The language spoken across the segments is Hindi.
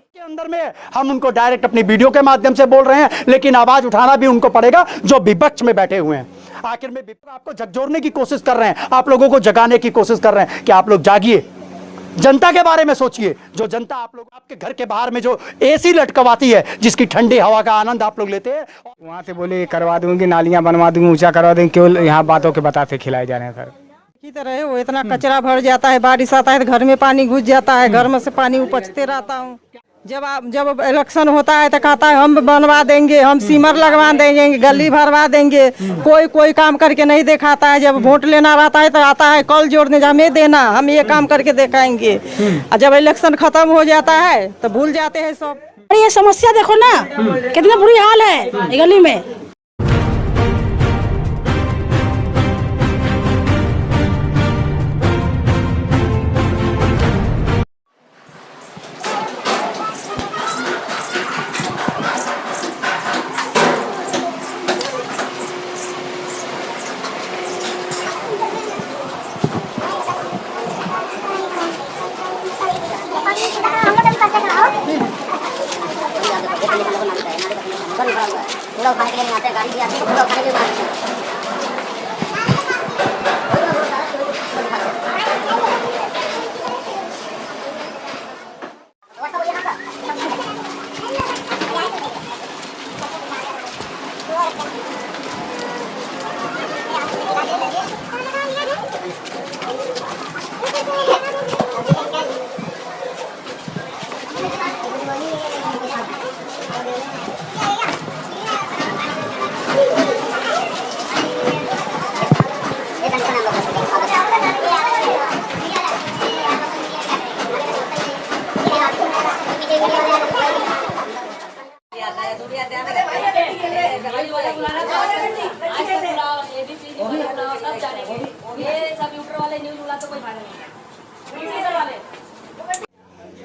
के अंदर में हम उनको डायरेक्ट अपनी वीडियो के माध्यम से बोल रहे हैं, लेकिन आवाज उठाना भी उनको पड़ेगा जो विपक्ष में बैठे हुए हैं। आखिर में विपक्ष आपको झकझोरने की कोशिश कर रहे हैं, आप लोगों को जगाने की कोशिश कर रहे हैं कि आप लोग जागिए, जनता के बारे में सोचिए। जो जनता आप लोग आपके घर के बाहर में जो एसी लटकवाती है, जिसकी ठंडी हवा का आनंद आप लोग लेते हैं, वहाँ से बोले करवा दूंगी, नालियाँ बनवा दूंगी, ऊंचा करवा दूंगी, केवल यहाँ बातों के बताते खिलाए जा रहे हैं सर। की तरह वो इतना कचरा भर जाता है, बारिश आता है तो घर में पानी घुस जाता है, घर में से पानी उपजते रहता हूँ। जब इलेक्शन होता है तो कहता है हम बनवा देंगे, हम सीमर लगवा देंगे, गली भरवा देंगे, कोई काम करके नहीं दिखाता है। जब वोट लेना रहता है तो आता है कल जोड़ने, हमें देना, हम ये काम करके दिखाएंगे। और जब इलेक्शन खत्म हो जाता है तो भूल जाते हैं सब। ये समस्या देखो ना, कितना बुरी हाल है गली में। पूरा खाने के लिए आते हैं, गाड़ी भी आती है, पूरा खाने के लिए आते हैं।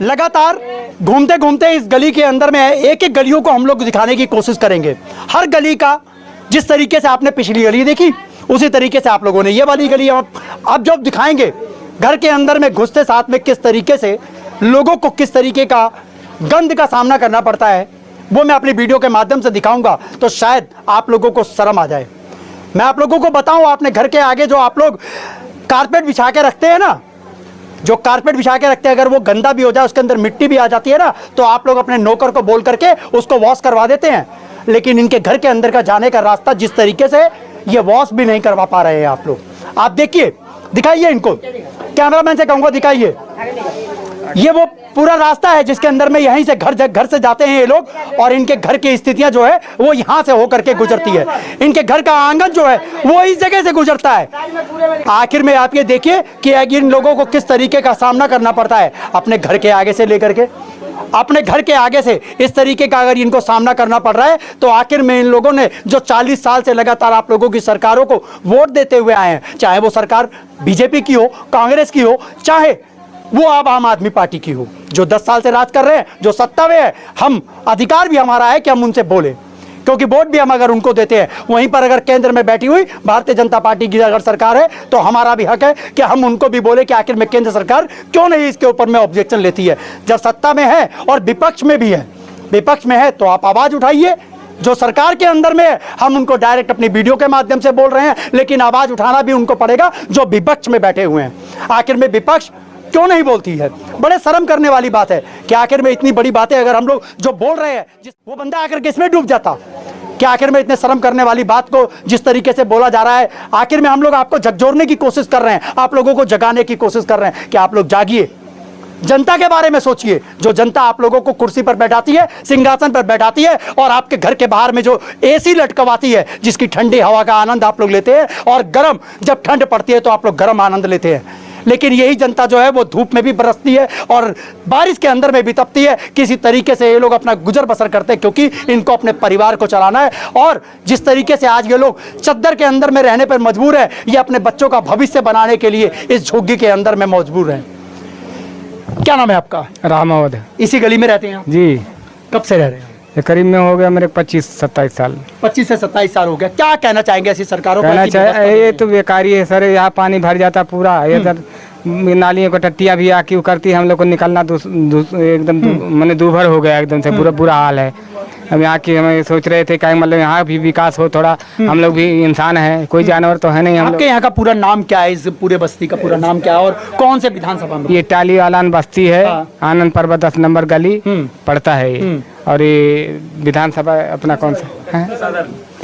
लगातार घूमते घूमते इस गली के अंदर में एक एक गलियों को हम लोग दिखाने की कोशिश करेंगे। हर गली का जिस तरीके से आपने पिछली गली देखी, उसी तरीके से आप लोगों ने ये वाली गली अब जब दिखाएंगे, घर के अंदर में घुसते साथ में किस तरीके से लोगों को किस तरीके का गंद का सामना करना पड़ता है, वो मैं अपनी वीडियो के माध्यम से दिखाऊंगा, तो शायद आप लोगों को शर्म आ जाए। मैं आप लोगों को बताऊं, आपने घर के आगे जो आप लोग कारपेट बिछा के रखते हैं ना, जो कारपेट बिछा के रखते हैं, अगर वो गंदा भी हो जाए, उसके अंदर मिट्टी भी आ जाती है ना, तो आप लोग अपने नौकर को बोल करके उसको वॉश करवा देते हैं। लेकिन इनके घर के अंदर का जाने का रास्ता जिस तरीके से ये वॉश भी नहीं करवा पा रहे हैं आप लोग। आप देखिए, दिखाइए इनको, कैमरामैन से कहूंगा दिखाइए, ये वो पूरा रास्ता है जिसके अंदर में यहीं से घर से जाते हैं ये लोग, और इनके घर की स्थितियां जो है वो यहाँ से होकर के गुजरती है। इनके घर का आंगन जो है वो इस जगह से गुजरता है। आखिर में आप ये देखिए कि इन लोगों को किस तरीके का सामना करना पड़ता है, अपने घर के आगे से लेकर के, अपने घर के आगे से इस तरीके का अगर इनको सामना करना पड़ रहा है, तो आखिर में इन लोगों ने जो 40 साल से लगातार आप लोगों की सरकारों को वोट देते हुए आए हैं, चाहे वो सरकार बीजेपी की हो, कांग्रेस की हो, चाहे वो अब आम आदमी पार्टी की हो, जो 10 साल से राज कर रहे हैं, जो सत्ता में है, हम अधिकार भी हमारा है कि हम उनसे बोले, क्योंकि वोट भी हम अगर उनको देते हैं, वहीं पर अगर केंद्र में बैठी हुई भारतीय जनता पार्टी की अगर सरकार है, तो हमारा भी हक है कि हम उनको भी बोले कि आखिर में केंद्र सरकार क्यों नहीं इसके ऊपर में ऑब्जेक्शन लेती है। जब सत्ता में है और विपक्ष में भी है, विपक्ष में है तो आप आवाज उठाइए। जो सरकार के अंदर में है, हम उनको डायरेक्ट अपनी वीडियो के माध्यम से बोल रहे हैं, लेकिन आवाज उठाना भी उनको पड़ेगा जो विपक्ष में बैठे हुए हैं। आखिर में विपक्ष क्यों नहीं बोलती है? बड़े शर्म करने वाली बात है कि आखिर में इतनी बड़ी बातें अगर हम लोग जो बोल रहे हैं, वो बंदा आखिर किसमें डूब जाता, कि आखिर में इतने शर्म करने वाली बात को जिस तरीके से बोला जा रहा है, आखिर में हम लोग आपको झकझोरने की कोशिश कर रहे हैं, आप लोगों को जगाने की कोशिश कर रहे हैं कि आप लोग जागिए, जनता के बारे में सोचिए। जो जनता आप लोगों को कुर्सी पर बैठाती है, सिंहासन पर बैठाती है, और आपके घर के बाहर में जो एसी लटकवाती है, जिसकी ठंडी हवा का आनंद आप लोग लेते हैं, और गर्म जब ठंड पड़ती है तो आप लोग गर्म आनंद लेते हैं। लेकिन यही जनता जो है वो धूप में भी बरसती है और बारिश के अंदर में भी तपती है। किसी तरीके से ये लोग अपना गुजर बसर करते हैं, क्योंकि इनको अपने परिवार को चलाना है। और जिस तरीके से आज ये लोग चद्दर के अंदर में रहने पर मजबूर है, ये अपने बच्चों का भविष्य बनाने के लिए इस झुग्गी के अंदर में मजबूर है। क्या नाम है आपका? रामावत। इसी गली में रहते हैं आप? जी। कब से रह रहे हैं? ये करीब में हो गया मेरे 25-27 साल। 25 से 27 साल हो गया। क्या कहना चाहेंगे ऐसी सरकारों को? कहना ऐसी व्यवस्था चाहिए ये नहीं तो बेकारी है सर, यहाँ पानी भर जाता पूरा, इधर नालियों को टट्टियाँ भी आके करती है, हम लोग को निकलना एकदम मैंने दूभर हो गया एकदम से, पूरा बुरा हाल है। अब यहाँ की हमें सोच रहे थे क्या मतलब यहाँ भी विकास हो थोड़ा, हम लोग भी इंसान हैं, कोई जानवर तो है नहीं हम लोग। आपके यहाँ का पूरा नाम क्या है? इस पूरे बस्ती का पूरा नाम क्या है और कौन से विधानसभा में? ये टाली आलान बस्ती है, हाँ। आनंद पर्वत 10 नंबर गली पड़ता है ये। और ये विधानसभा अपना कौन सा है?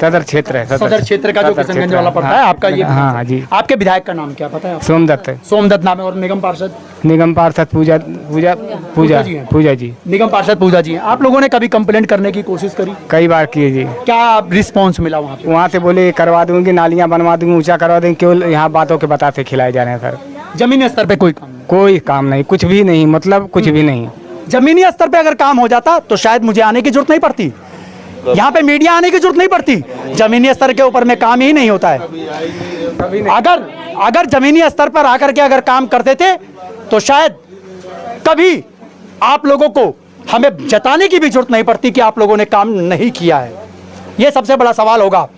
सदर क्षेत्र है। सदर क्षेत्र का जो सदर किशनगंज क्षेत्र, वाला पड़ता है हाँ, आपका ये? हाँ जी। आपके विधायक का नाम क्या पता है आपको? सोमदत्त। सोमदत्त नाम है। और निगम पार्षद? निगम पार्षद पूजा जी। निगम पार्षद पूजा जी हैं। आप लोगों ने कभी कंप्लेंट करने की कोशिश करी? कई बार किए जी। क्या रिस्पॉन्स मिला वहाँ पे? वहाँ से बोले करवा दूंगी, नालियाँ बनवा दूंगी, ऊंचा करवा देंगे, केवल यहाँ बातों के बताते खिलाए जा रहे हैं सर। जमीनी स्तर पे कोई काम नहीं? कोई काम नहीं, कुछ भी नहीं, मतलब कुछ भी नहीं। जमीनी स्तर पे अगर काम हो जाता तो शायद मुझे आने की जरूरत नहीं पड़ती, यहाँ पे मीडिया आने की जरूरत नहीं पड़ती। जमीनी स्तर के ऊपर में काम ही नहीं होता है। अगर जमीनी स्तर पर आकर के अगर काम करते थे तो शायद कभी आप लोगों को हमें जताने की भी जरूरत नहीं पड़ती कि आप लोगों ने काम नहीं किया है। ये सबसे बड़ा सवाल होगा।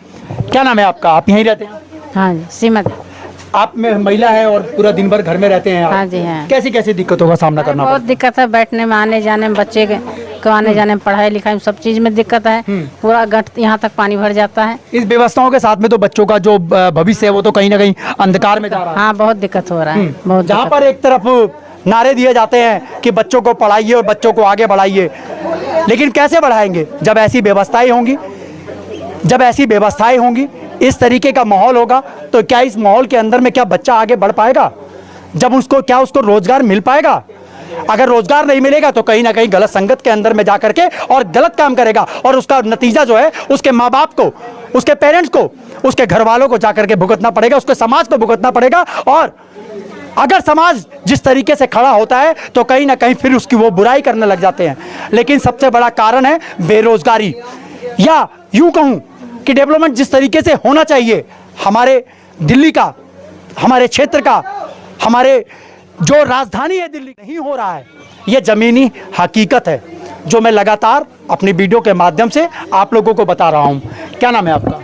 क्या नाम है आपका? आप यहीं रहते हैं? हाँ जी, सीमत। आप में महिला है और पूरा दिन भर घर में रहते हैं आप। हाँ जी, हाँ। कैसी कैसी दिक्कतों का सामना करना बहुत दिक्कत है, बैठने में, आने जाने में, बच्चे को आने जाने में, पढ़ाई लिखाई में, सब चीज में दिक्कत है। पूरा गट यहाँ तक पानी भर जाता है। इस व्यवस्थाओं के साथ में तो बच्चों का जो भविष्य है वो तो कहीं ना कहीं अंधकार में जा रहा है। हाँ, बहुत दिक्कत हो रहा है, बहुत जहाँ दिक्कत। पर एक तरफ नारे दिए जाते हैं कि बच्चों को पढ़ाइए और बच्चों को आगे बढ़ाइए, लेकिन कैसे बढ़ाएंगे जब ऐसी व्यवस्थाएं होंगी? जब ऐसी व्यवस्थाएं होंगी, इस तरीके का माहौल होगा, तो क्या इस माहौल के अंदर में क्या बच्चा आगे बढ़ पाएगा? जब उसको रोजगार मिल पाएगा? अगर रोजगार नहीं मिलेगा तो कहीं ना कहीं गलत संगत के अंदर में जा करके और गलत काम करेगा, और उसका नतीजा जो है उसके माँ बाप को, उसके पेरेंट्स को, उसके घर वालों को जा करके भुगतना पड़ेगा, उसके समाज को भुगतना पड़ेगा। और अगर समाज जिस तरीके से खड़ा होता है तो कहीं ना कहीं फिर उसकी वो बुराई करने लग जाते हैं। लेकिन सबसे बड़ा कारण है बेरोजगारी, या यूं कहूं कि डेवलपमेंट जिस तरीके से होना चाहिए हमारे दिल्ली का, हमारे क्षेत्र का, हमारे जो राजधानी है दिल्ली, नहीं हो रहा है। ये जमीनी हकीकत है जो मैं लगातार अपनी वीडियो के माध्यम से आप लोगों को बता रहा हूँ। क्या नाम है आपका?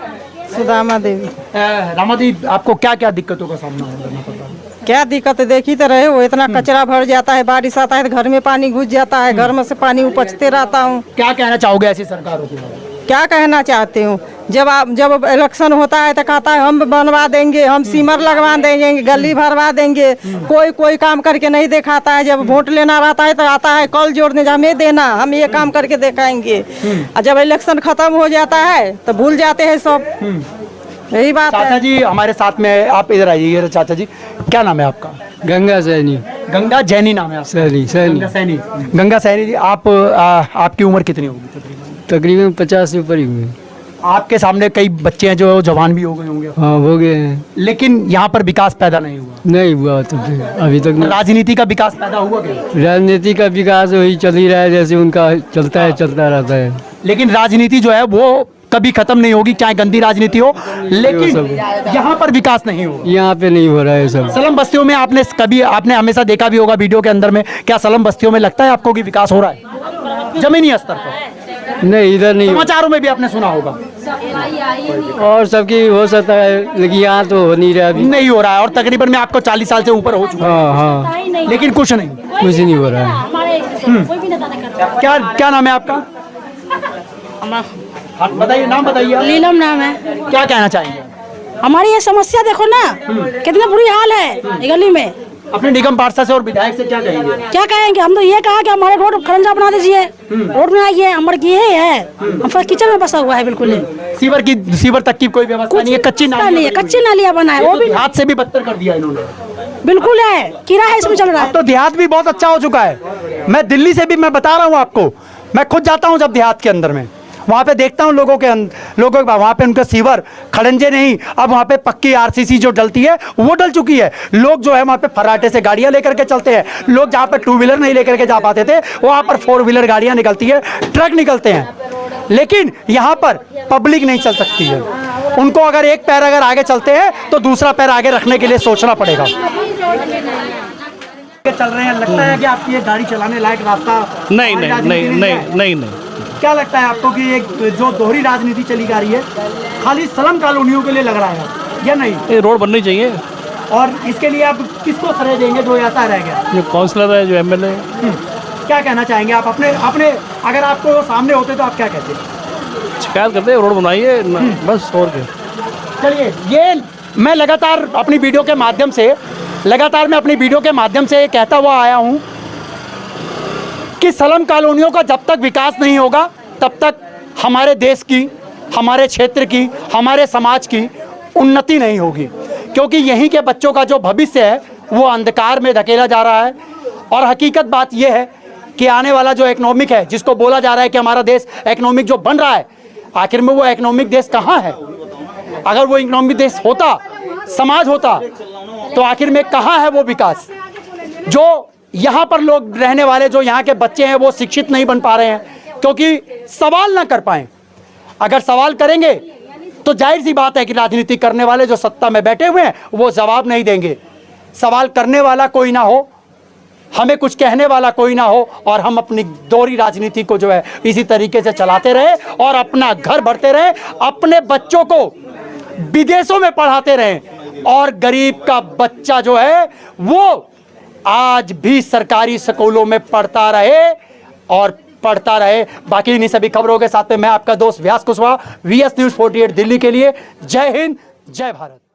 सुदामा देवी। रामा दी, आपको क्या क्या दिक्कतों का सामना करना पड़ता है? क्या दिक्कत है देखी तो रहे हो, इतना कचरा भर जाता है, बारिश आता है तो घर में पानी घुस जाता है, घर में से पानी उपचते रहता हूँ। क्या कहना चाहोगे ऐसी सरकारों के बारे में? क्या कहना चाहते हो? जब इलेक्शन होता है तो कहता है हम बनवा देंगे, हम सीमर लगवा देंगे, गली भरवा देंगे, कोई काम करके नहीं दिखाता है। जब वोट लेना रहता है तो आता है कल जोड़ने, हमें देना, हम ये काम करके दिखाएंगे। और जब इलेक्शन खत्म हो जाता है तो भूल जाते हैं सब। यही बात है। चाचा जी हमारे साथ में, आप इधर आइए। चाचा जी, क्या नाम है आपका? गंगा सैनी। गंगा जैनी नाम है आपका? सैनी। गंगा सैनी। गंगा सैनी जी, आपकी उम्र कितनी होगी? तकरीबन 50 से ऊपर ही हुए। आपके सामने कई बच्चे हैं जो जवान भी हो गए होंगे। हाँ, हो गए हैं, लेकिन यहाँ पर विकास पैदा नहीं हुआ। नहीं हुआ तो अभी तक नहीं। राजनीति का विकास पैदा हुआ क्या? राजनीति का विकास वही चल ही रहा है, जैसे उनका चलता है, चलता रहता है। लेकिन राजनीति जो है वो कभी खत्म नहीं होगी, चाहे गंदी राजनीति हो, लेकिन यहाँ पर विकास नहीं होगा। यहाँ पे नहीं हो रहा है सब। सलम बस्तियों में आपने हमेशा देखा भी होगा वीडियो के अंदर में, क्या सलम बस्तियों में लगता है आपको कि विकास हो रहा है जमीनी स्तर पर? नहीं, इधर नहीं। समाचारों में भी आपने सुना होगा। और सबकी हो सकता है, लेकिन यहाँ तो हो नहीं रहा, अभी नहीं हो रहा है। और तकरीबन में आपको 40 साल से ऊपर हो चुका हाँ हाँ, है, लेकिन कुछ नहीं, कुछ नहीं हो रहा है। क्या नाम है आपका? हाँ, बताइए, नाम बताइए। नीलम नाम है। क्या कहना चाहेंगे? हमारी ये समस्या देखो ना, कितना बुरी हाल है ये गली में। अपने निगम पार्षद से और विधायक से क्या कहेंगे? क्या कहेंगे? हम तो ये कहा कि हमारे रोड खरंजा बना दीजिए, रोड में आइए, हमारे की है, हम फिर किचन में बसा हुआ है बिल्कुल ही। सीवर तक की कोई व्यवस्था नहीं है, कच्ची नाली है, कच्ची नालियाँ बनाए, वो भी हाथ से भी बदतर कर दिया इन्होंने। बिल्कुल है, कीड़ा है इसमें चल रहा है। तो देहात भी बहुत अच्छा हो चुका है। मैं दिल्ली से भी मैं बता रहा हूँ आपको, मैं खुद जाता हूँ जब देहात के अंदर में, वहाँ पे देखता हूँ लोगों के वहाँ पे उनका सीवर खड़ंजे नहीं, अब वहाँ पे पक्की आरसीसी जो डलती है वो डल चुकी है। लोग जो है वहाँ पे फराटे से गाड़ियाँ लेकर के चलते हैं। लोग जहाँ पे 2 व्हीलर नहीं लेकर के जा पाते थे वहाँ पर 4 व्हीलर गाड़ियाँ निकलती है, ट्रक निकलते हैं। लेकिन यहाँ पर पब्लिक नहीं चल सकती है। उनको अगर एक पैर अगर आगे चलते हैं तो दूसरा पैर आगे रखने के लिए सोचना पड़ेगा। चल रहे हैं, लगता है कि आपकी ये गाड़ी चलाने लायक रास्ता नहीं। क्या लगता है आपको कि एक जो दोहरी राजनीति चली जा रही है खाली स्लम कॉलोनियों के लिए लग रहा है या नहीं? ये रोड बननी चाहिए। और इसके लिए आप किसको श्रेय देंगे जो ऐसा रह गया? जो काउंसलर है, जो एमएलए। क्या कहना चाहेंगे आप अपने अपने अगर आपको वो सामने होते तो आप क्या कहते? शिकायत करते हैं, रोड बनाइए बस, और क्या। चलिए, ये मैं लगातार अपनी वीडियो के माध्यम से कहता हुआ आया हूँ कि स्लम कॉलोनियों का जब तक विकास नहीं होगा तब तक हमारे देश की, हमारे क्षेत्र की, हमारे समाज की उन्नति नहीं होगी, क्योंकि यहीं के बच्चों का जो भविष्य है वो अंधकार में धकेला जा रहा है। और हकीकत बात यह है कि आने वाला जो इकोनॉमिक है, जिसको बोला जा रहा है कि हमारा देश इकोनॉमिक जो बन रहा है, आखिर में वो इकोनॉमिक देश कहाँ है? अगर वो इकोनॉमिक देश होता, समाज होता, तो आखिर में कहाँ है वो विकास? जो यहाँ पर लोग रहने वाले, जो यहाँ के बच्चे हैं, वो शिक्षित नहीं बन पा रहे हैं क्योंकि सवाल ना कर पाएं। अगर सवाल करेंगे तो जाहिर सी बात है कि राजनीति करने वाले जो सत्ता में बैठे हुए हैं वो जवाब नहीं देंगे। सवाल करने वाला कोई ना हो, हमें कुछ कहने वाला कोई ना हो, और हम अपनी दोहरी राजनीति को जो है इसी तरीके से चलाते रहे और अपना घर भरते रहे, अपने बच्चों को विदेशों में पढ़ाते रहे, और गरीब का बच्चा जो है वो आज भी सरकारी स्कूलों में पढ़ता रहे और पढ़ता रहे। बाकी इन्हीं सभी खबरों के साथ में मैं आपका दोस्त व्यास कुशवाहा, VS News 48 दिल्ली के लिए। जय हिंद, जय भारत।